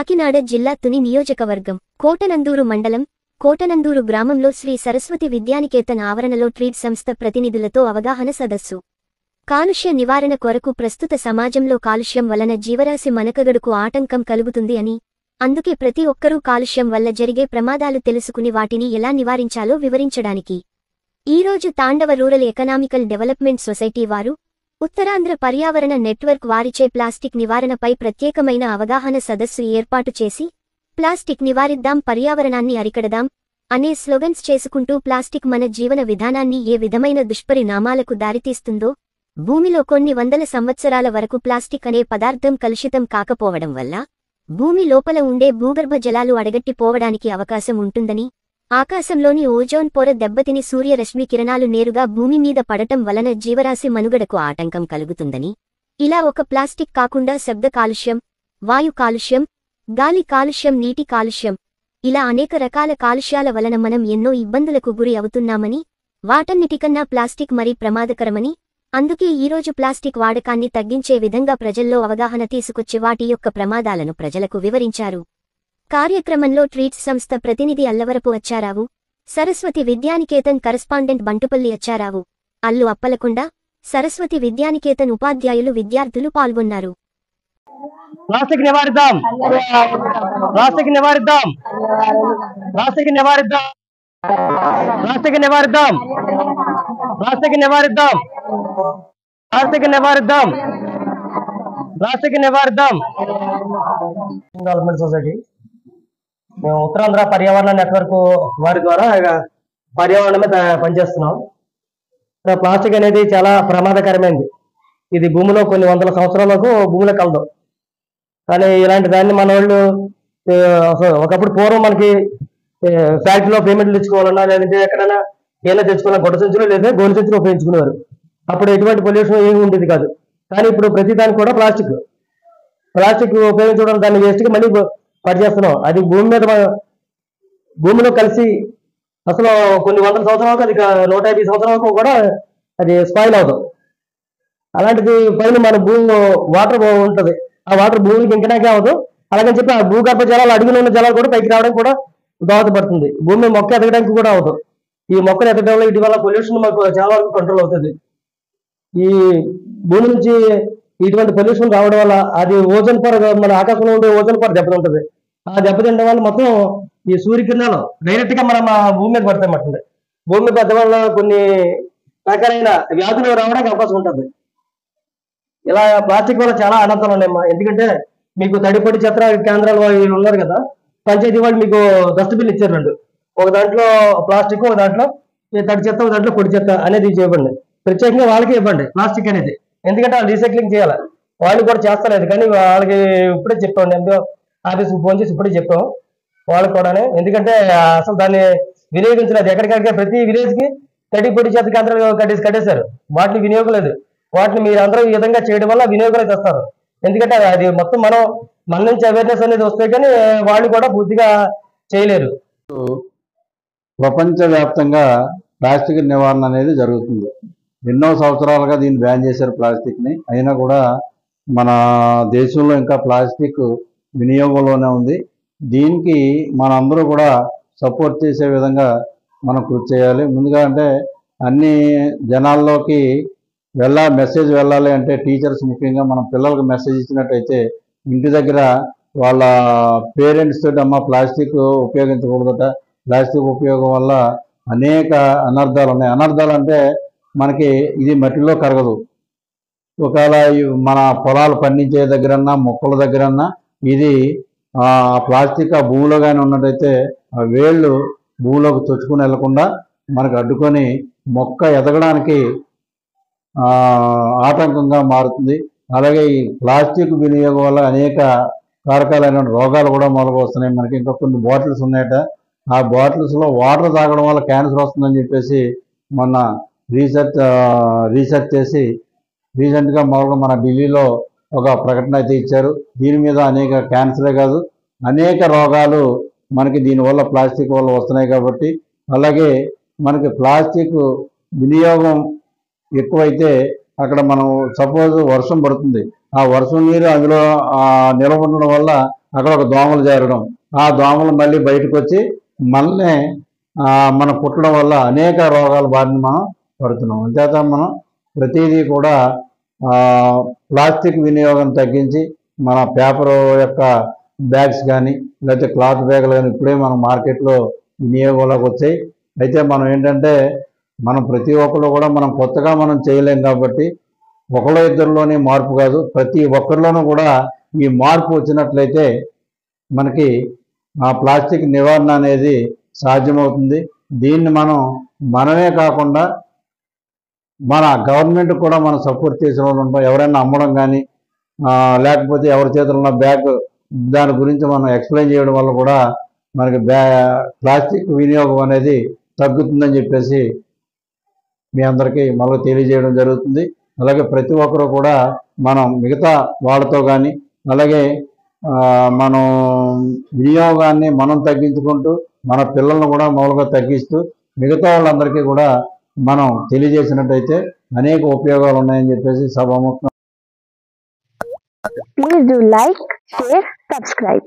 కాకినాడ జిల్లా తుని నియోజకవర్గం కోటనందూరు మండలం కోటనందూరు గ్రామంలో శ్రీ సరస్వతి విద్యానికేతన్ ఆవరణలో ట్రీట్ సంస్థ ప్రతినిధులతో అవగాహన సదస్సు. కాలుష్య నివారణ కొరకు ప్రస్తుత సమాజంలో కాలుష్యం వలన జీవరాశి మనుగడకు ఆటంకం కలుగుతుంది అని, అందుకే ప్రతి ఒక్కరూ కాలుష్యం వల్ల జరిగే ప్రమాదాలు తెలుసుకుని వాటిని ఎలా నివారించాలో వివరించడానికి ఈరోజు తాండవ రూరల్ ఎకనామికల్ డెవలప్మెంట్ సొసైటీ వారు, ఉత్తరాంధ్ర పర్యావరణ నెట్వర్క్ వారిచే ప్లాస్టిక్ నివారణపై ప్రత్యేకమైన అవగాహన సదస్సు ఏర్పాటు చేసి, ప్లాస్టిక్ నివారిద్దాం పర్యావరణాన్ని అరికడదాం అనే స్లోగన్స్ చేసుకుంటూ ప్లాస్టిక్ మన జీవన విధానాన్ని ఏ విధమైన దుష్పరిణామాలకు దారితీస్తుందో, భూమిలో కొన్ని వందల సంవత్సరాల వరకు ప్లాస్టిక్ అనే పదార్థం కలుషితం కాకపోవడం వల్ల భూమి లోపల ఉండే భూగర్భ జలాలు అడగట్టిపోవడానికి అవకాశం ఉంటుందని, ఆకాశంలోని ఓజోన్ పొర దెబ్బతిని సూర్యరశ్మి కిరణాలు నేరుగా భూమి మీద పడటం వలన జీవరాశి మనుగడకు ఆటంకం కలుగుతుందని, ఇలా ఒక ప్లాస్టిక్ కాకుండా శబ్ద కాలుష్యం, వాయు కాలుష్యం, గాలి కాలుష్యం, నీటి కాలుష్యం, ఇలా అనేక రకాల కాలుష్యాల వలన మనం ఎన్నో ఇబ్బందులకు గురి అవుతున్నామని, వాటన్నిటికన్నా ప్లాస్టిక్ మరీ ప్రమాదకరమని, అందుకే ఈరోజు ప్లాస్టిక్ వాడకాన్ని తగ్గించే విధంగా ప్రజల్లో అవగాహన తీసుకొచ్చి వాటి యొక్క ప్రమాదాలను ప్రజలకు వివరించారు. కార్యక్రమంలో ట్రీట్స్ సంస్థ ప్రతినిధి అల్లవరపు అచ్చారావు, సరస్వతి విద్యానికేతన్ కరస్పాండెంట్ బంటుపల్లి అచ్చారావు, అల్లు అప్పలకొండ, సరస్వతి విద్యానికేతన్ ఉపాధ్యాయులు, విద్యార్థులు పాల్గొన్నారు. ప్లాస్టిక్ నివారిద్దాం, ప్లాస్టిక్ నివారిద్దాం, ప్లాస్టిక్ నివారిద్దాం, ప్లాస్టిక్ నివారిద్దాం, ప్లాస్టిక్ నివారిద్దాం, ప్లాస్టిక్ నివారిద్దాం, ప్లాస్టిక్ నివారిద్దాం. డెవలప్మెంట్ సొసైటీ మేము ఉత్తరాంధ్ర పర్యావరణ నెట్వర్క్ వారి ద్వారా పర్యావరణమే పనిచేస్తున్నాం. ప్లాస్టిక్ అనేది చాలా ప్రమాదకరమైనది. ఇది భూమిలో కొన్ని వందల సంవత్సరాలకు భూమిలో కలదు. కానీ ఇలాంటి దాన్ని మన వాళ్ళు ఒకప్పుడు పూర్వం మనకి ఫ్యాక్టరీలో పేమెంట్లు తెచ్చుకోవాలన్నా, లేదంటే ఎక్కడైనా ఏమైనా తెచ్చుకోవాలన్నా గొడ్డ సంచులు లేదా గోను సంచులు ఉపయోగించుకునేవారు. అప్పుడు ఎటువంటి పొల్యూషన్ ఏమి ఉండేది కాదు. కానీ ఇప్పుడు ప్రతి దానికి కూడా ప్లాస్టిక్ ఉపయోగించడం, దాన్ని వేస్ట్గా మళ్ళీ పనిచేస్తున్నాం. అది భూమిలో కలిసి అసలు కొన్ని వందల సంవత్సరాలకు, అది 150 సంవత్సరాలకు కూడా అది స్పాయిల్ అవుతుంది. అలాంటిది పైన మన భూమిలో వాటర్ ఉంటుంది. ఆ వాటర్ భూమికి ఇంకనాకే అవ్వదు. అలాగని చెప్పి ఆ భూగర్భ జలాలు, అడుగులో ఉన్న జలాలు కూడా పైకి రావడానికి కూడా దోహదపడుతుంది. భూమి మొక్క ఎదగడానికి కూడా అవుతుంది. ఈ మొక్కలు ఎదగడం వల్ల ఇటీవల పొల్యూషన్ మాకు చాలా వరకు కంట్రోల్ అవుతుంది. ఈ భూమి నుంచి ఇటువంటి పొల్యూషన్ రావడం వల్ల అది ఓజోన్ పొర, మన ఆకాశంలో ఉండే ఓజోన్ పొర దెబ్బతింటుంది. ఆ దెబ్బతింటడం వల్ల మొత్తం ఈ సూర్యకిరణాలు డైరెక్ట్ గా మన భూమి మీద పడతాయి. భూమి మీద పడడం వల్ల కొన్ని రకాలైన వ్యాధులు రావడానికి అవకాశం ఉంటుంది. ఇలా ప్లాస్టిక్ వల్ల చాలా అనర్థాలు ఉన్నాయమ్మా. ఎందుకంటే మీకు తడిపొడి చెత్త కేంద్రాలు వీళ్ళు ఉన్నారు కదా, పంచాయతీ వాళ్ళు మీకు డస్ట్బిన్ ఇచ్చారు 2. ఒక దాంట్లో ప్లాస్టిక్, ఒక దాంట్లో తడి చెత్త, ఒక దాంట్లో పొడి చెత్త అనేది ఇవ్వండి. ప్రత్యేకంగా వాళ్ళకి ఇవ్వండి ప్లాస్టిక్ అనేది. ఎందుకంటే వాళ్ళు రీసైక్లింగ్ చేయాలి. వాళ్ళు కూడా చేస్తలేదు. కానీ వాళ్ళకి ఇప్పుడే చెప్పాం, ఎంతో ఆఫీస్కి ఫోన్ చేసి ఇప్పుడే చెప్పాం వాళ్ళకి కూడా. ఎందుకంటే అసలు దాన్ని వినియోగించలేదు. ఎక్కడికక్కడ ప్రతి విలేజ్ కి తడి పొడి చెత్త కేంద్రాలు కట్టేశారు. వాటిని వినియోగం లేదు. వాటిని మీరు అందరూ ఈ విధంగా చేయడం వల్ల వినియోగాలు తెస్తారు. ఎందుకంటే అది మొత్తం మన నుంచి అవేర్నెస్ అనేది వస్తాయి, కానీ వాళ్ళు కూడా పూర్తిగా చేయలేరు. ప్రపంచవ్యాప్తంగా ప్లాస్టిక్ నివారణ అనేది జరుగుతుంది. ఎన్నో సంవత్సరాలుగా దీన్ని బ్యాన్ చేశారు ప్లాస్టిక్ని. అయినా కూడా మన దేశంలో ఇంకా ప్లాస్టిక్ వినియోగంలోనే ఉంది. దీనికి మనందరూ కూడా సపోర్ట్ చేసే విధంగా మనం కృషి చేయాలి. ముందుగా అంటే అన్ని జనాల్లోకి మెసేజ్ వెళ్ళాలి అంటే టీచర్స్ ముఖ్యంగా మనం పిల్లలకు మెసేజ్ ఇచ్చినట్టయితే ఇంటి దగ్గర వాళ్ళ పేరెంట్స్ తోటి అమ్మ ప్లాస్టిక్ ఉపయోగించకూడదట, ప్లాస్టిక్ ఉపయోగం వల్ల అనేక అనర్థాలు ఉన్నాయి. అనర్థాలు అంటే మనకి ఇది మట్టిలో కరగదు. ఒకవేళ మన పొలాలు పండించే దగ్గరన్నా, మొక్కల దగ్గరన్నా ఇది ప్లాస్టిక్ ఆ భూమిలో కానీ ఉన్నట్టయితే ఆ వేళ్ళు భూమిలోకి చొచ్చుకుని వెళ్లకుండా మనకు అడ్డుకొని మొక్క ఎదగడానికి ఆటంకంగా మారుతుంది. అలాగే ఈ ప్లాస్టిక్ వినియోగం వల్ల అనేక కారకాలైన రోగాలు కూడా మొదలు వస్తున్నాయి. మనకి ఇంకా కొన్ని బాటిల్స్ ఉన్నాయట. ఆ బాటిల్స్లో వాటర్ తాగడం వల్ల క్యాన్సర్ వస్తుందని చెప్పేసి మొన్న రీసెర్చ్ చేసి రీసెంట్గా మామూలుగా మన ఢిల్లీలో ఒక ప్రకటన అయితే ఇచ్చారు. దీని మీద అనేక క్యాన్సరే కాదు అనేక రోగాలు మనకి దీనివల్ల ప్లాస్టిక్ వల్ల వస్తున్నాయి. కాబట్టి అలాగే మనకి ప్లాస్టిక్ వినియోగం ఎక్కువైతే అక్కడ మనం సపోజ్ వర్షం పడుతుంది, ఆ వర్షం నీరు అందులో నిల్వ ఉండడం వల్ల అక్కడ ఒక దోమలు చేరడం, ఆ దోమలు మళ్ళీ బయటకు వచ్చి మళ్ళీ మనం పుట్టడం వల్ల అనేక రోగాల బారిన మనం పడుతున్నాం. అంచేత మనం ప్రతిదీ కూడా ప్లాస్టిక్ వినియోగం తగ్గించి మన పేపర్ యొక్క బ్యాగ్స్ కానీ లేకపోతే క్లాత్ బ్యాగులు కానీ ఇప్పుడే మన మార్కెట్లో వినియోగంలోకి వచ్చాయి. అయితే మనం ఏంటంటే మనం ప్రతి ఒక్కరు కూడా మనం కొత్తగా మనం చేయలేం కాబట్టి ఒకళ్ళో ఇద్దరిలోనే మార్పు కాదు, ప్రతి ఒక్కరిలోనూ కూడా ఈ మార్పు వచ్చినట్లయితే మనకి ఆ ప్లాస్టిక్ నివారణ అనేది సాధ్యమవుతుంది. దీన్ని మనమే కాకుండా మన గవర్నమెంట్ కూడా మనం సపోర్ట్ చేసిన వాళ్ళు ఉంటాం. ఎవరైనా అమ్మడం కానీ లేకపోతే ఎవరి చేతుల్లో ఉన్న బ్యాగ్ దాని గురించి మనం ఎక్స్ప్లెయిన్ చేయడం వల్ల కూడా మనకి ప్లాస్టిక్ వినియోగం అనేది తగ్గుతుందని చెప్పేసి మీ అందరికీ మళ్ళీ తెలియజేయడం జరుగుతుంది. అలాగే ప్రతి ఒక్కరూ కూడా మనం మిగతా వాళ్ళతో కానీ అలాగే మనం వినియోగాన్ని మనం తగ్గించుకుంటూ మన పిల్లలను కూడా మామూలుగా తగ్గిస్తూ మిగతా వాళ్ళందరికీ కూడా మనం తెలియజేసినట్టయితే అనేక ఉపయోగాలు ఉన్నాయని చెప్పేసి సభాముఖంగా. Please do like, share, subscribe.